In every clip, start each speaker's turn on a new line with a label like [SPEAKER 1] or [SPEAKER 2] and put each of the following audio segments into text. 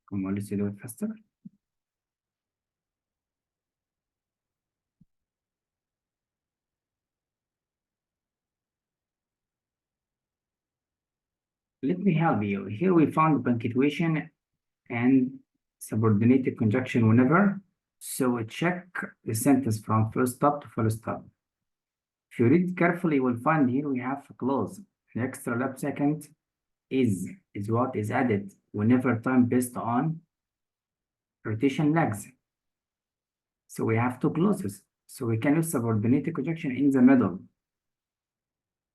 [SPEAKER 1] Come on, let's do it faster. Let me help you. Here we found punctuation and subordinated conjunction whenever. So we check the sentence from full stop to full stop. If you read carefully, you will find here we have a clause. The extra lap second is what is added whenever time based on rotation lags. So we have two clauses. So we can use subordinated conjunction in the middle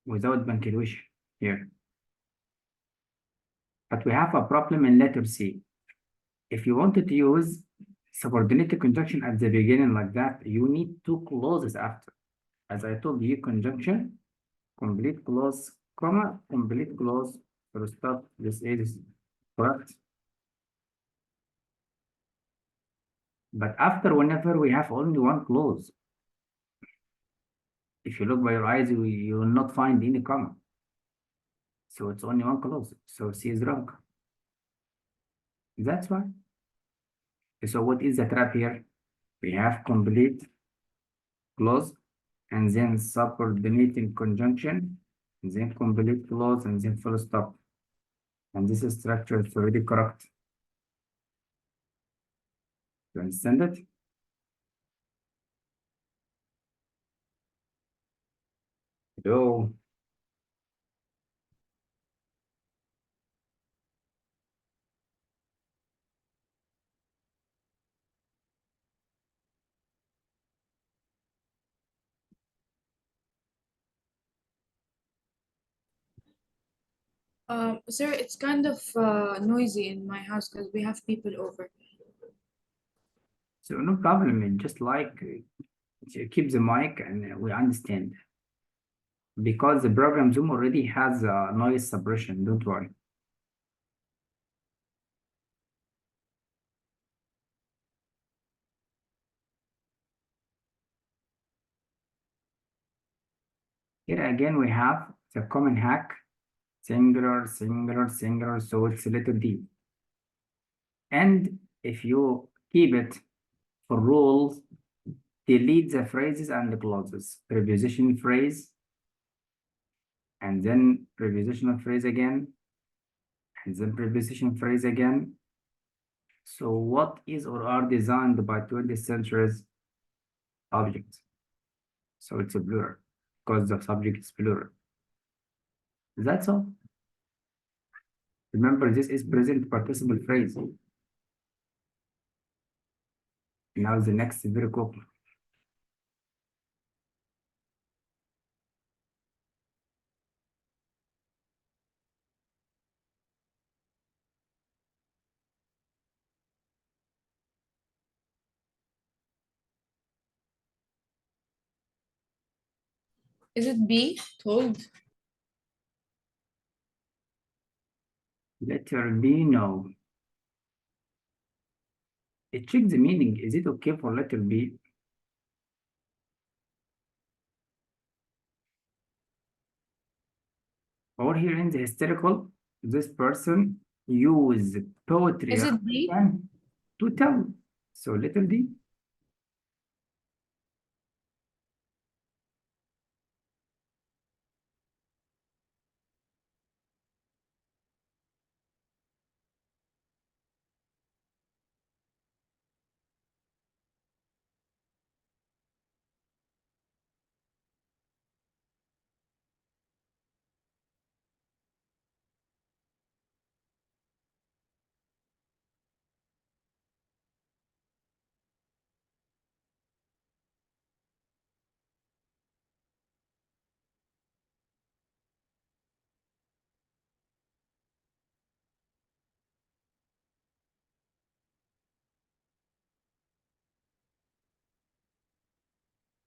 [SPEAKER 1] without punctuation here. But we have a problem in letter C. If you wanted to use subordinated conjunction at the beginning like that, you need two clauses after. As I told you, conjunction, complete clause, comma, complete clause, full stop. This is correct. But after, whenever we have only one clause, if you look by your eyes, you will not find any comma. So it's only one clause. So C is wrong. That's why. So what is the trap here? We have complete clause and then subordinating conjunction, and then complete clause, and then full stop. And this structure is already correct. You understand it? Hello.
[SPEAKER 2] Sir, it's kind of noisy in my house because we have people over.
[SPEAKER 1] So no problem. It just like keep the mic and we understand. Because the program Zoom already has a noise suppression. Don't worry. Here again, we have the common hack, singular, singular, singular, so it's letter D. And if you keep it for rules, delete the phrases and the clauses. Preposition phrase, and then prepositional phrase again, and then preposition phrase again. So what is or are designed by 20th century's objects? So it's a plural, because the subject is plural. That's all. Remember, this is present participle phrase. Now the next very quick.
[SPEAKER 2] Is it B? Told?
[SPEAKER 1] Letter B, no. Check the meaning. Is it okay for letter B? Or here in the hysterical, this person use poetry
[SPEAKER 2] Is it D?
[SPEAKER 1] to tell. So letter D.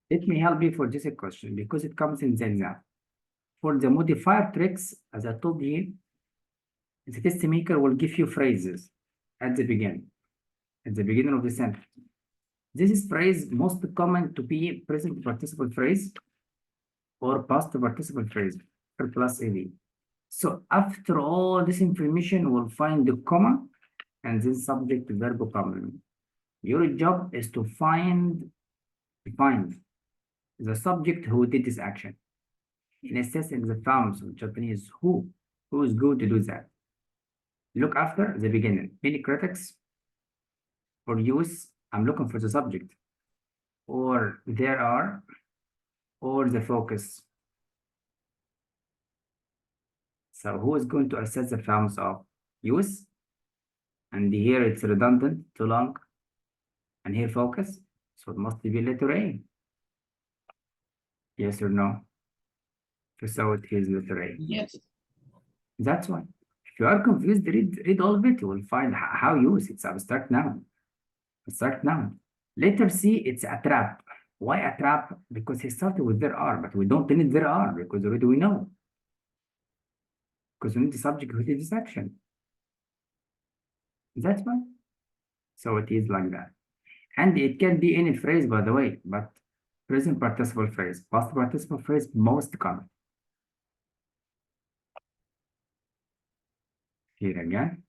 [SPEAKER 1] Let me help you for this question because it comes in the exam. For the modifier tricks, as I told you, the test maker will give you phrases at the beginning of the sentence. This is phrase most common to be present participle phrase or past participle phrase plus AD. So after all this information, we'll find the comma and then subject verb complement. Your job is to find the subject who did this action. In assessing the forms of Japanese, who is going to do that? Look after the beginning. Any critics or use? I'm looking for the subject, or there are, or the focus. So who is going to assess the forms of use? And here it's redundant, too long. And here focus. So it must be letter A. Yes or no? So it is letter A.
[SPEAKER 2] Yes.
[SPEAKER 1] That's why. If you are confused, read all of it. You will find how use. It's abstract noun. Abstract noun. Letter C, it's a trap. Why a trap? Because he started with there are, but we don't need there are because already we know. Because we need the subject who did this action. That's why. So it is like that. And it can be any phrase, by the way, but present participle phrase, past participle phrase, most common. Here again.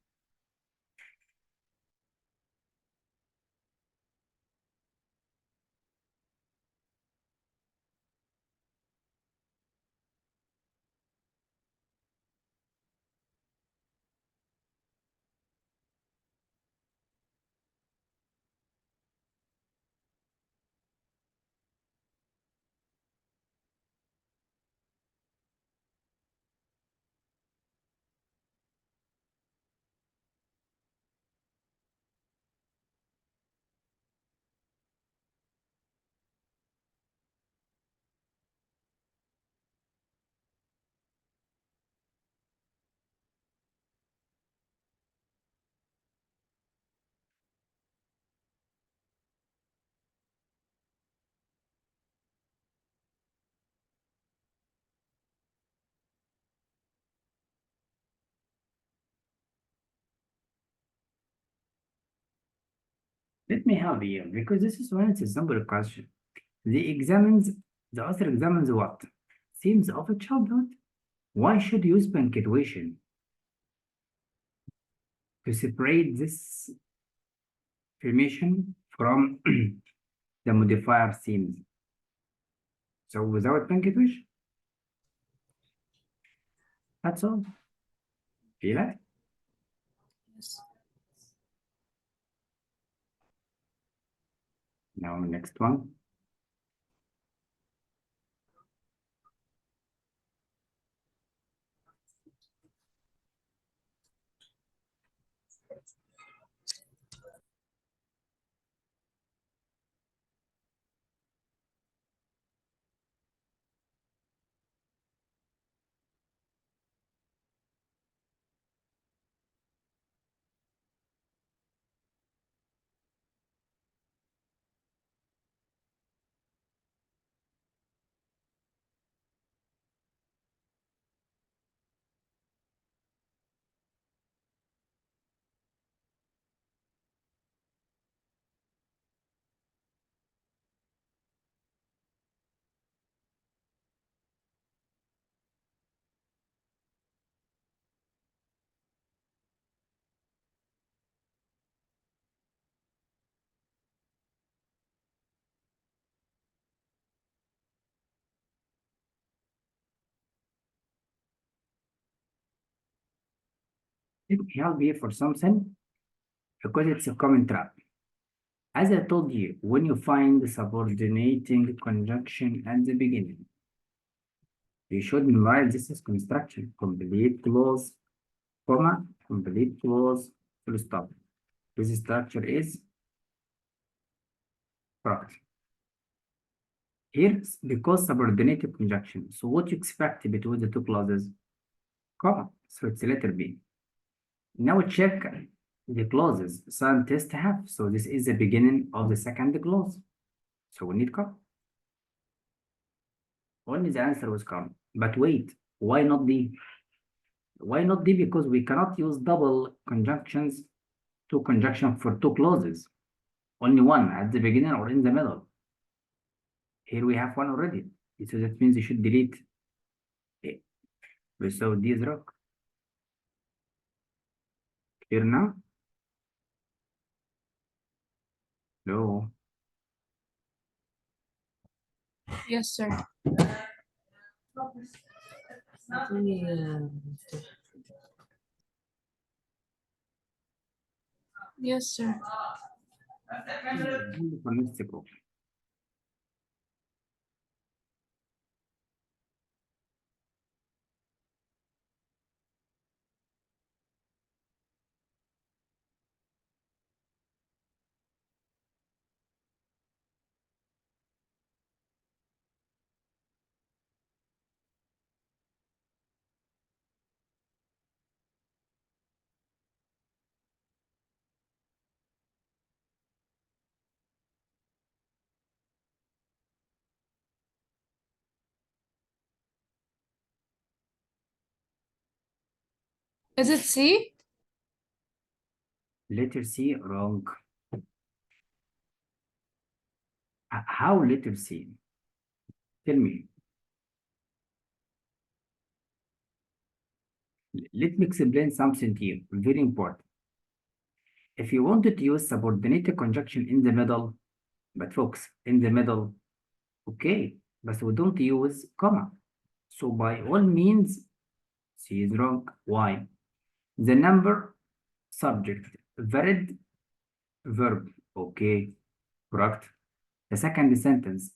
[SPEAKER 1] Let me help you because this is when it's a simple question. The author examines what? Themes of a childhood. Why should use punctuation to separate this information from the modifier themes? So without punctuation, that's all. Feel it?
[SPEAKER 2] Yes.
[SPEAKER 1] Now next one. Let me help you for something because it's a common trap. As I told you, when you find the subordinating conjunction at the beginning, you should memorize this as construction, complete clause, comma, complete clause, full stop. This structure is correct. Here, because subordinated conjunction, so what you expect between the two clauses? Comma, so it's letter B. Now check the clauses scientists have. So this is the beginning of the second clause. So we need comma. Only the answer was comma. But wait, why not D? Why not D? Because we cannot use double conjunctions, two conjunction for two clauses. Only one at the beginning or in the middle. Here we have one already. So that means you should delete A. So D is wrong. Clear now?
[SPEAKER 2] Yes, sir. Yes, sir.
[SPEAKER 1] for Mexico.
[SPEAKER 2] Is it C?
[SPEAKER 1] Letter C, wrong. How letter C? Tell me. Let me explain something to you, very important. If you wanted to use subordinated conjunction in the middle, but folks, in the middle, okay, but we don't use comma. So by all means, C is wrong. Why? The number, subject, varied, verb, okay, correct. The second sentence,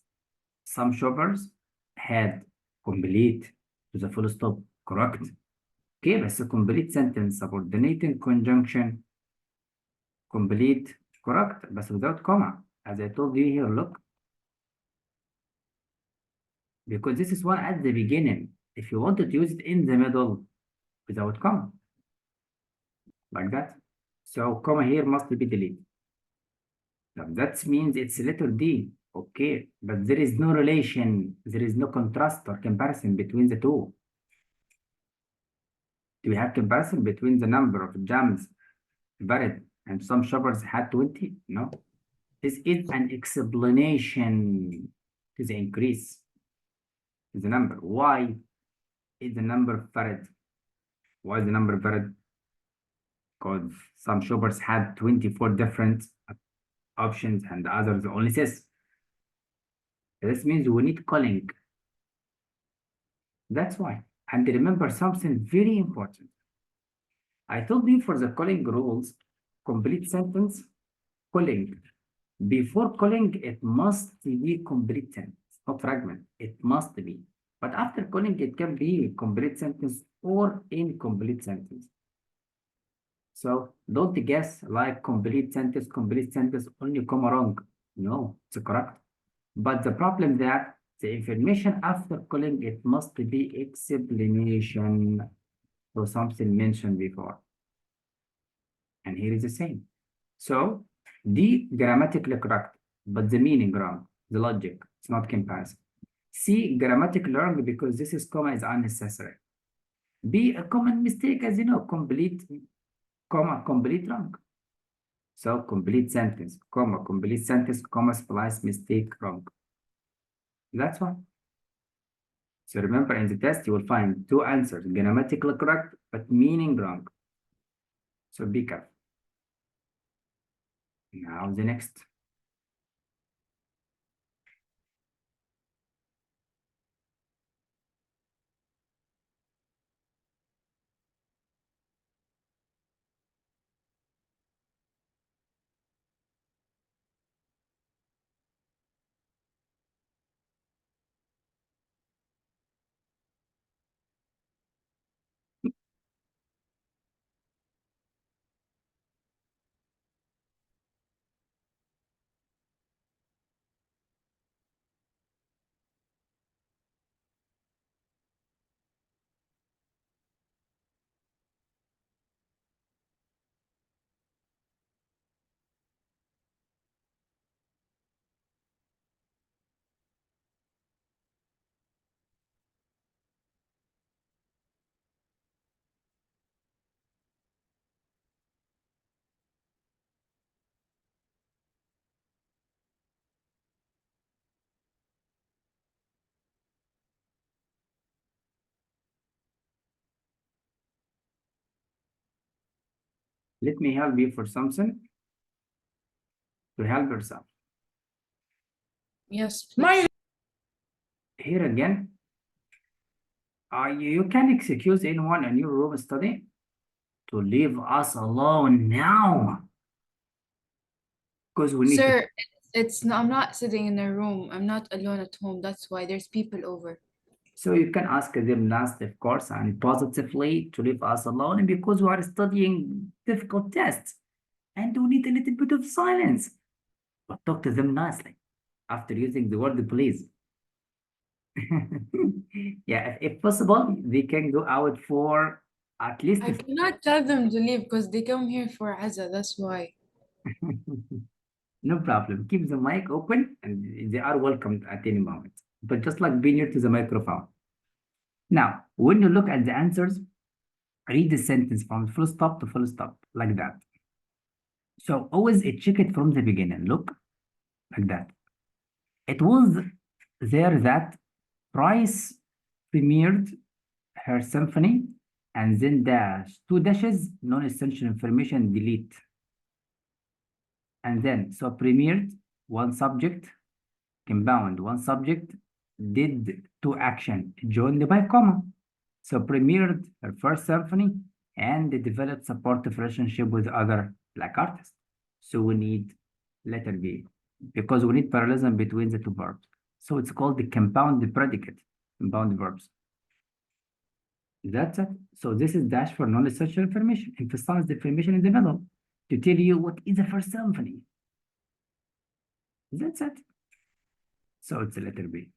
[SPEAKER 1] some shoppers had, complete to the full stop, correct. Okay, بس complete sentence subordinating conjunction complete correct but without comma as I told you here, look, because this is one at the beginning. If you wanted to use it in the middle without comma like that, so comma here must be deleted. Now that means it's letter D, okay, but there is no relation, there is no contrast or comparison between the two. Do we have comparison between the number of jams varied and some shoppers had 20? No. This is an explanation to the increase in the number. Why is the number varied? Why is the number varied? Because some shoppers had 24 different options and others only 6. This means we need calling. That's why. And remember something very important. I told you for the calling rules, complete sentence, calling. Before calling, it must be complete sentence, not fragment. It must be. But after calling, it can be complete sentence or incomplete sentence. So don't guess like complete sentence, only comma wrong. No, it's correct. But the problem that the information after calling, it must be explanation for something mentioned before. And here is the same. So D grammatically correct, but the meaning wrong, the logic, it's not comparison. C grammatically wrong because this is comma is unnecessary. B a common mistake, as you know, complete comma complete wrong. So complete sentence, comma complete sentence, comma splice mistake wrong. That's why. So remember in the test you will find 2 answers, grammatically correct but meaning wrong. So be careful. Now the next. Let me help you for something to help yourself.
[SPEAKER 2] Yes, please.
[SPEAKER 1] here again, you can excuse anyone in your room study to leave us alone now. Because we need to.
[SPEAKER 2] Sir, it's no, I'm not sitting in a room. I'm not alone at home. That's why there's people over.
[SPEAKER 1] So you can ask them last, of course, and positively to leave us alone because we are studying difficult tests and we need a little bit of silence. But talk to them nicely after using the word please. Yeah, if possible, they can go out for at least.
[SPEAKER 2] I cannot tell them to leave because they come here for Azza. That's why.
[SPEAKER 1] No problem. Keep the mic open and they are welcomed at any moment. But just like be near to the microphone. Now, when you look at the answers, read the sentence from full stop to full stop, like that. So always check it from the beginning. Look, like that. It was there that Price premiered her symphony and then dash, two dashes, non-essential information, delete. And then, so premiered, one subject, compound, one subject, did two action, joined by comma. So premiered her first symphony and developed supportive relationship with other Black artists. So we need letter B because we need parallelism between the two verbs. So it's called the compound predicate, compound verbs. That's it. So this is dash for non-essential information. Emphasize the information in the middle to tell you what is the first symphony. That's it. So it's a letter B.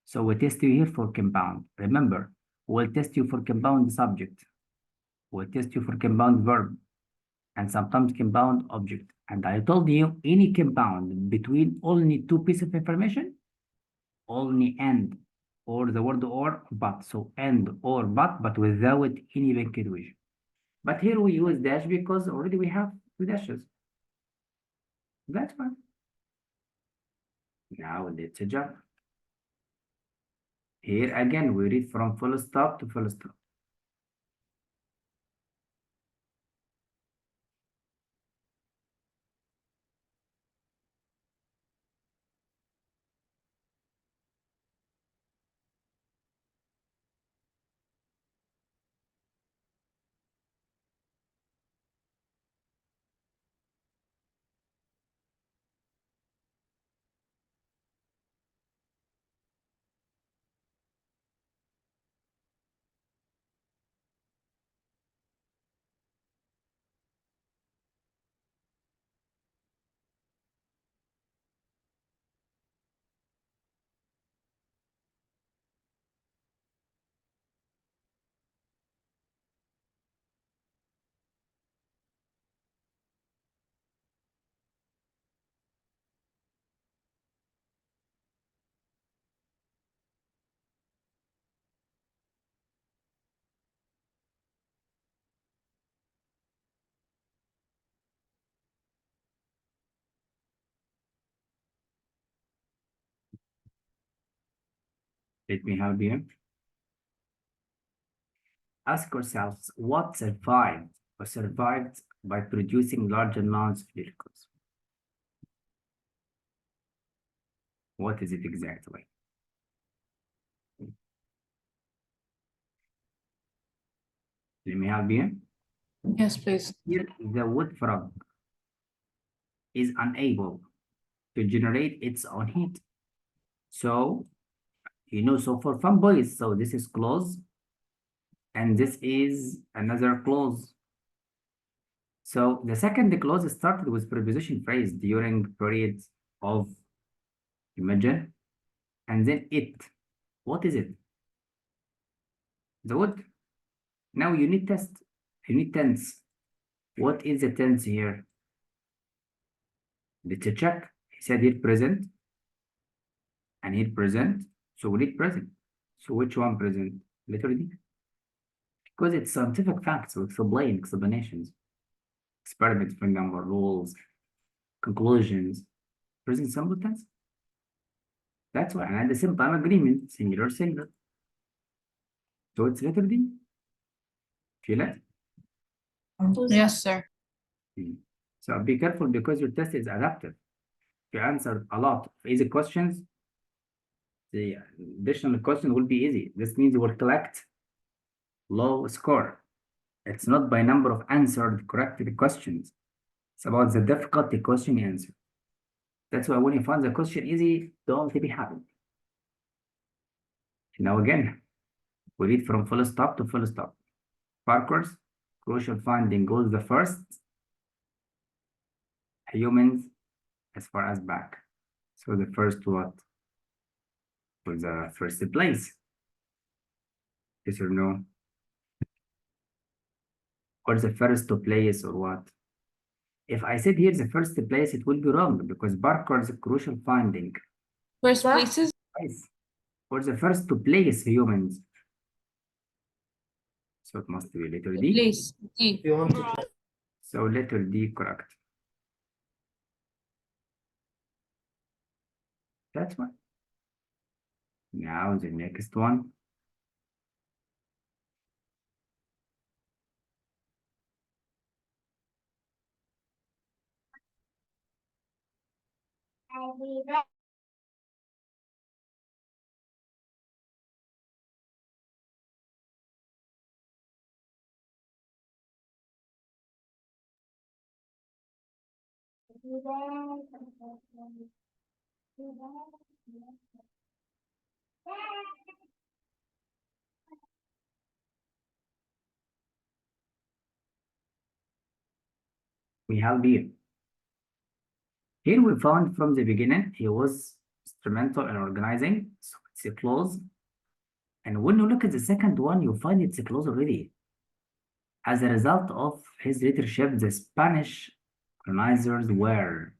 [SPEAKER 1] So we test you here for compound. Remember, we'll test you for compound subject. We'll test you for compound verb and sometimes compound object. And I told you any compound between only two pieces of information, only and or the word or but. So and or but without any punctuation. But here we use dash because already we have two dashes. That's fine. Now let's jump. Here again, we read from full stop to full stop. Let me help you. Ask yourselves what survived or survived by producing large amounts of glucose. What is it exactly? Let me help you.
[SPEAKER 2] Yes, please.
[SPEAKER 1] Here, the wood frog is unable to generate its own heat. So, so for fanboys, so this is clause, and this is another clause. So the second clause started with preposition phrase during periods of imagine, and then it. What is it? The wood. Now you need test. You need tense. What is the tense here? Let's check. He said here present and here present. So we need present. So which one present? Letter D. Because it's scientific facts, so explain explanations, experiments, bring down rules, conclusions, present simple tense. That's why, and at the same time, agreement, singular, singular. So it's letter D. Feel it?
[SPEAKER 2] Yes, sir.
[SPEAKER 1] So be careful because your test is adaptive. If you answer a lot of easy questions, the additional question will be easy. This means we'll collect low score. It's not by number of answered corrected questions. It's about the difficulty question answer. That's why when you find the question easy, don't be happy. Now again, we read from full stop to full stop. Parker's crucial finding goes the first. Humans as far as back. So the first what? For the first place. Yes or no? Or the first place or what? If I said here the first place, it will be wrong because Parker's crucial finding.
[SPEAKER 2] First
[SPEAKER 3] What?
[SPEAKER 2] places?
[SPEAKER 1] Yes. For the first to place humans. So it must be letter D.
[SPEAKER 2] Place. D.
[SPEAKER 3] If you want to try.
[SPEAKER 1] So letter D correct. That's one. Now the next one. We have here. Here we found from the beginning, he was instrumental in organizing, so it's a clause. And when you look at the second one, you find it's a clause already. As a result of his leadership, the Spanish colonizers were.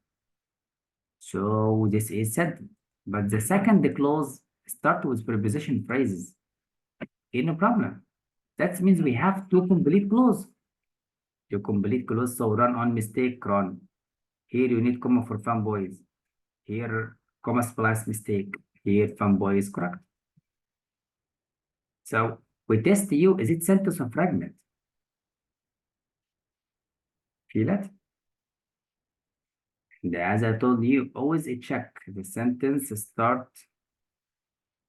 [SPEAKER 1] So this is said, but the second clause starts with preposition phrases. No problem. That means we have two complete clause. Two complete clause, so run on mistake, run. Here you need comma for fanboys. Here, comma splice mistake. Here, fanboy is correct. So we test you, is it sentence or fragment? Feel it? And as I told you, always check the sentence start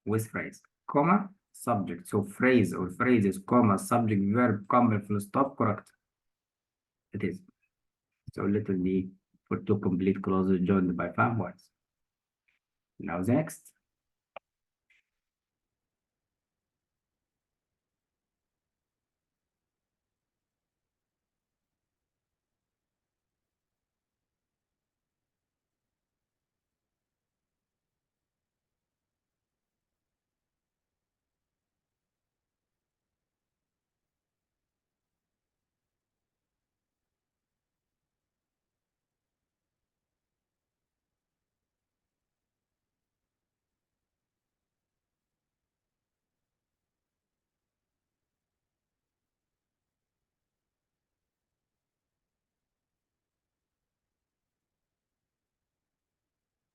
[SPEAKER 1] with phrase, comma, subject. So phrase or phrases, comma, subject, verb, comma, full stop, correct. It is. So letter D for two complete clauses joined by fanboys. Now next.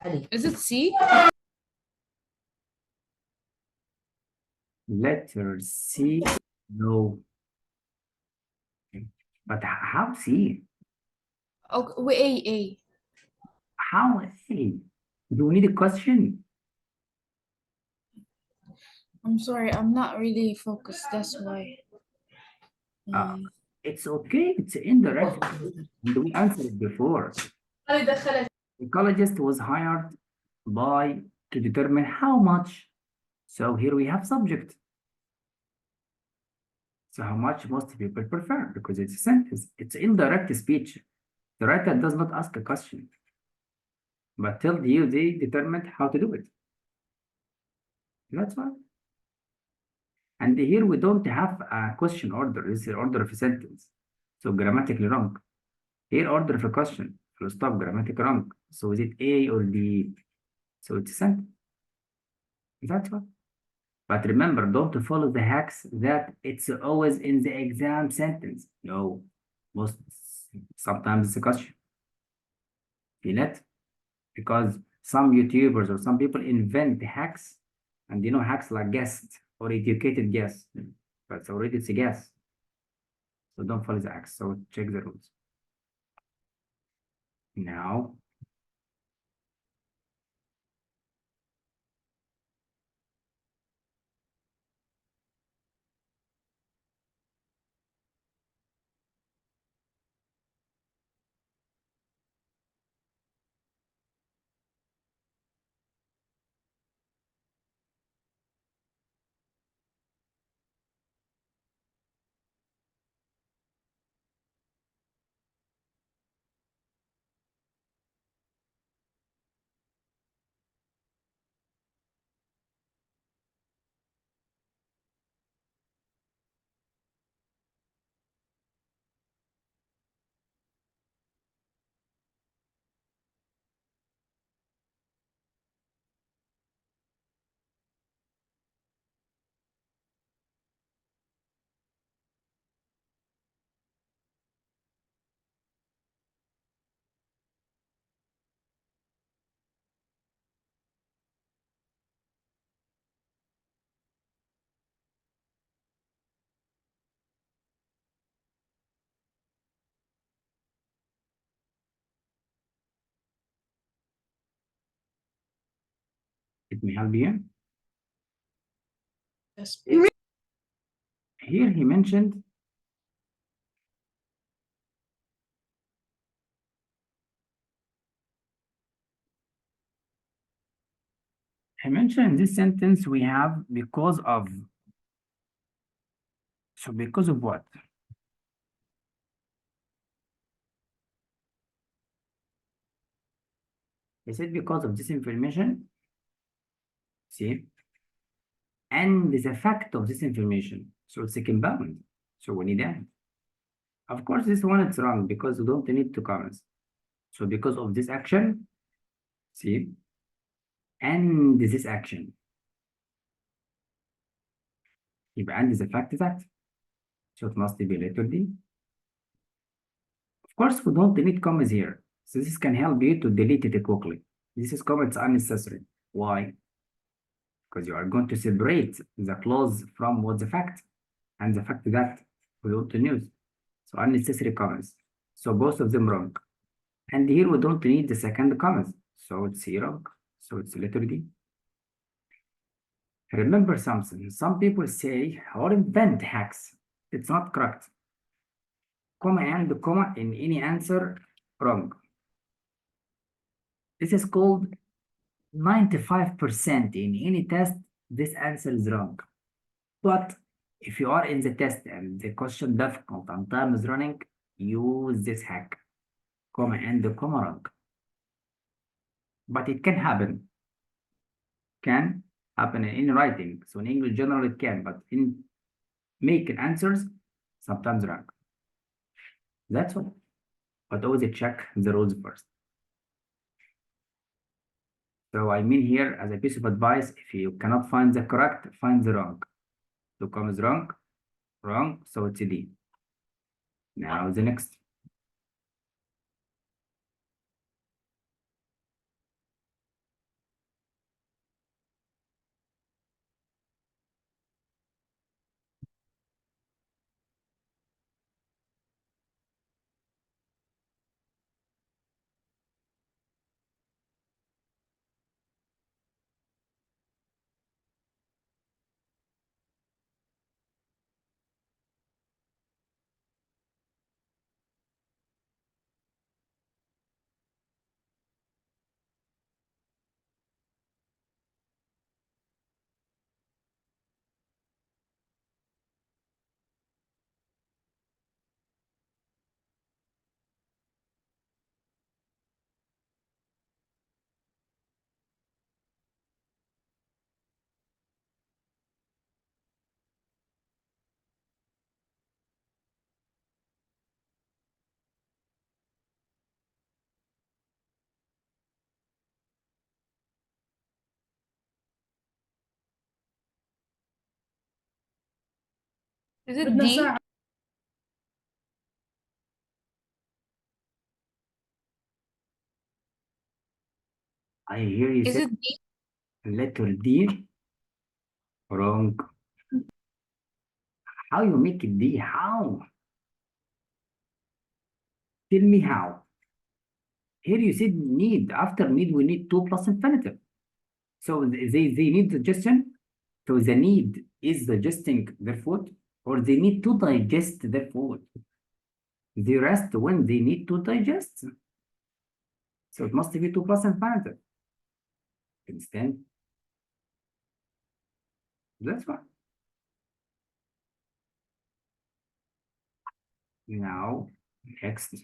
[SPEAKER 3] Ali.
[SPEAKER 2] Is it C?
[SPEAKER 1] Letter C, no. But how C?
[SPEAKER 2] Okay, wait, A.
[SPEAKER 1] How A? Do we need a question?
[SPEAKER 2] I'm sorry, I'm not really focused. That's why.
[SPEAKER 1] It's okay, it's indirect. We answered it before. Ecologist was hired by to determine how much. So here we have subject. So how much most people prefer because it's a sentence. It's indirect speech. The writer does not ask a question, but tell you they determined how to do it. That's why. And here we don't have a question order. This is order of a sentence. So grammatically wrong. Here order of a question. Full stop, grammatically wrong. So is it A or D? So it's a sentence. That's what. But remember, don't follow the hacks that it's always in the exam sentence. No, sometimes it's a question. Feel it? Because some YouTubers or some people invent hacks, and you know hacks like guest or educated guess, but already it's a guess. So don't follow the hacks. So check the rules. Now Let me help you.
[SPEAKER 2] Yes, please.
[SPEAKER 1] Here he mentioned in this sentence we have because of. So because of what? He said because of this information. See? And the fact of this information. So it's a compound. So we need that. Of course, this one it's wrong because we don't need two commas. So because of this action, see, and this action. يبقى عندي the fact that. So it must be letter D. Of course, we don't need commas here. So this can help you to delete it quickly. This is comment unnecessary. Why? Because you are going to separate the clause from what the fact and the fact that we want to use. So unnecessary comments. So both of them wrong. And here we don't need the second comment. So it's here wrong. So it's letter D. Remember something. Some people say or invent hacks. It's not correct. Comma and comma in any answer wrong. This is called 95% in any test. This answer is wrong. But if you are in the test and the question difficult and time is running, use this hack. Comma and comma wrong. But it can happen. Can happen in writing. So in English general it can, but in making answers, sometimes wrong. That's all. But always check the rules first. So I mean here as a piece of advice, if you cannot find the correct, find the wrong. So comma is wrong, wrong, so it's a D. Now the next.
[SPEAKER 2] Is it D?
[SPEAKER 1] I hear you
[SPEAKER 2] Is
[SPEAKER 1] say
[SPEAKER 2] it D?
[SPEAKER 1] letter D. Wrong. How you make it D? How? Tell me how. Here you said need. After need, we need two plus infinitive. So they need digestion. So the need is digesting their food, or they need to digest their food. They rest when they need to digest. So it must be two plus infinitive. Understand? That's why. Now, next.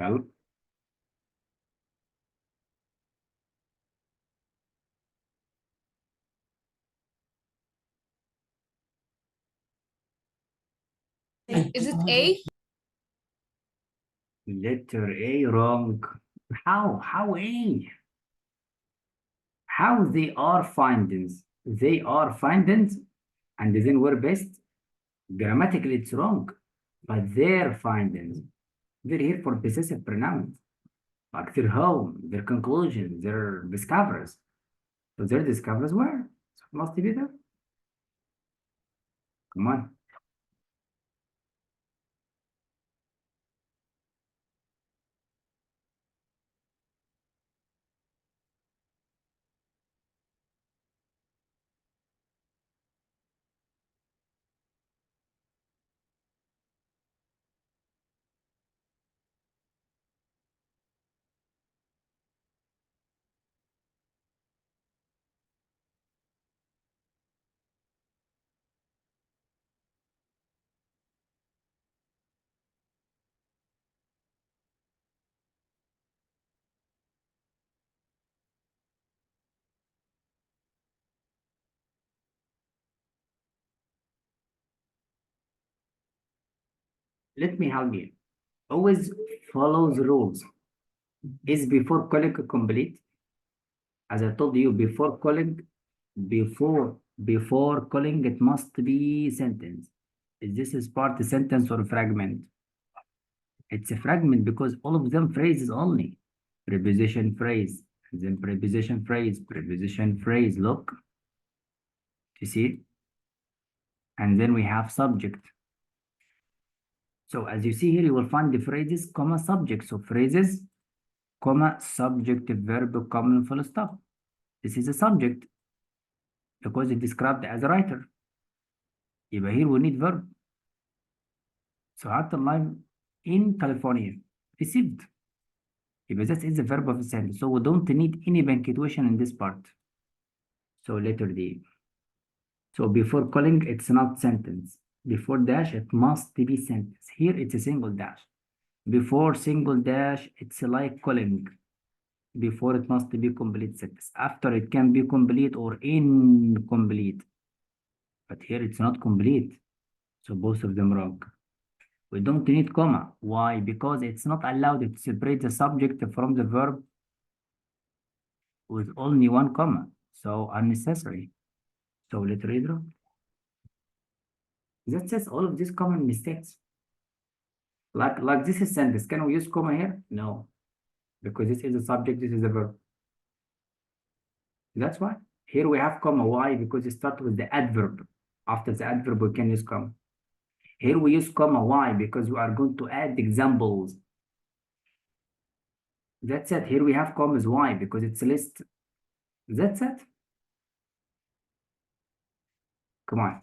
[SPEAKER 1] يلا.
[SPEAKER 2] Is it A?
[SPEAKER 1] Letter A wrong. How A? How they are findings? They are findings and then we're best. Grammatically it's wrong, but their findings. They're here for possessive pronouns. Like their home, their conclusion, their discoveries. So their discoveries were. So it must be there. Come on. Let me help you. Always follow the rules. Is before calling complete? As I told you, before calling, before calling, it must be sentence. Is this is part sentence or fragment? It's a fragment because all of them phrases only. Preposition phrase, then preposition phrase, preposition phrase. Look, you see? And then we have subject. So as you see here, you will find the phrases, comma, subject. So phrases, comma, subjective verb, comma, full stop. This is a subject because it described as a writer. يبقى here we need verb. So حتى اللاين in California received. يبقى that is the verb of the sentence. So we don't need any punctuation in this part. So letter D. So before calling, it's not sentence. Before dash, it must be sentence. Here it's a single dash. Before single dash, it's like calling. Before it must be complete sentence. After it can be complete or incomplete. But here it's not complete. So both of them wrong. We don't need comma. Why? Because it's not allowed to separate the subject from the verb with only one comma. So unnecessary. So let's read it. That says all of these common mistakes. Like this is sentence. Can we use comma here? No. Because this is the subject, this is the verb. That's why. Here we have comma. Why? Because it starts with the adverb. After the adverb, we can use comma. Here we use comma. Why? Because we are going to add examples. That's it. Here we have commas. Why? Because it's a list. That's it. Come on.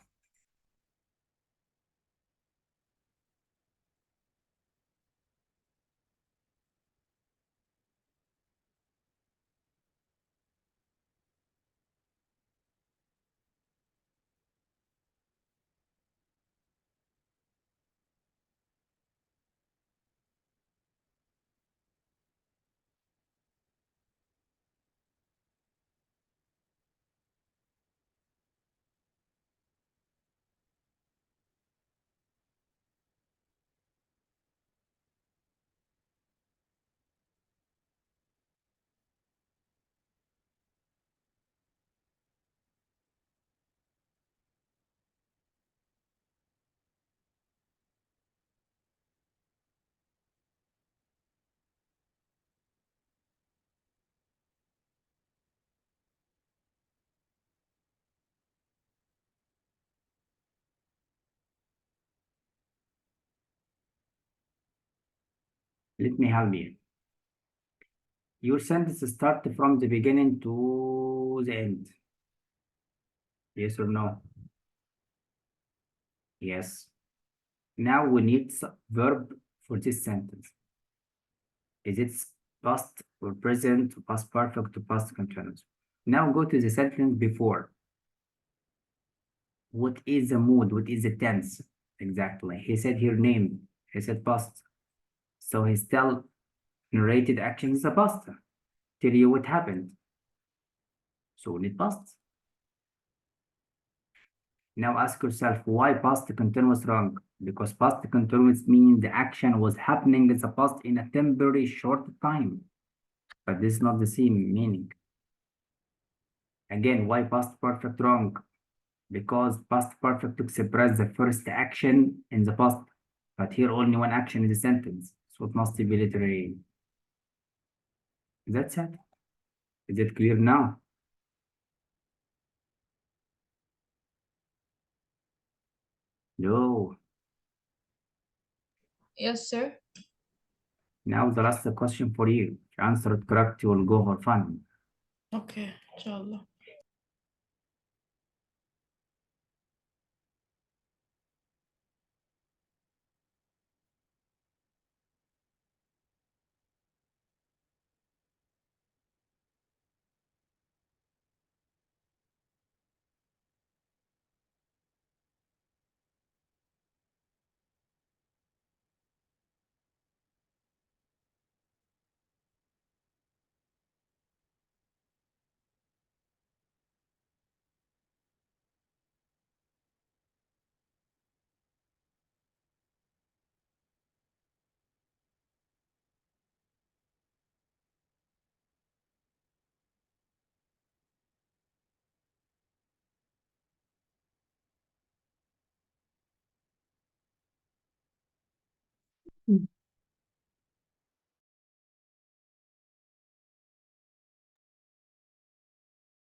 [SPEAKER 1] Let me help you. Your sentence start from the beginning to the end. Yes or no? Yes. Now we need verb for this sentence. Is it past or present, past perfect or past continuous? Now go to the sentence before. What is the mood? What is the tense? Exactly. He said here name. He said past. So he's still Narrated action is the past. Tell you what happened. So we need past. Now ask yourself why past continuous wrong? Because past continuous means the action was happening in the past in a temporary short time. But this is not the same meaning. Again, why past perfect wrong? Because past perfect expresses the first action in the past. But here only one action in the sentence. So it must be literary. That's it. Is it clear now? No.
[SPEAKER 2] Yes, sir.
[SPEAKER 1] Now the last question for you. If you answer it correct, you will go for fun.
[SPEAKER 2] Okay, inshallah.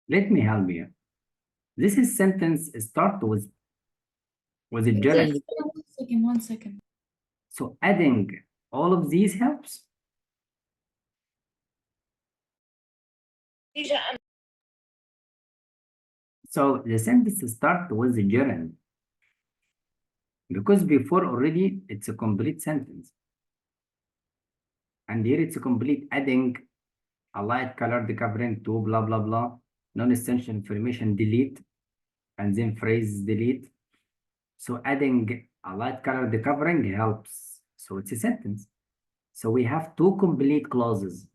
[SPEAKER 1] Let me help you. This is sentence start with a gerund.
[SPEAKER 3] Teacher,
[SPEAKER 2] 1 second.
[SPEAKER 1] So adding all of these helps.
[SPEAKER 3] teacher,
[SPEAKER 1] So the sentence start with the gerund. Because before already it's a complete sentence. And here it's a complete adding a light colored covering to blah blah blah, non-essential information delete, and then phrase delete. So adding a light colored covering helps. So it's a sentence. So we have two complete clauses.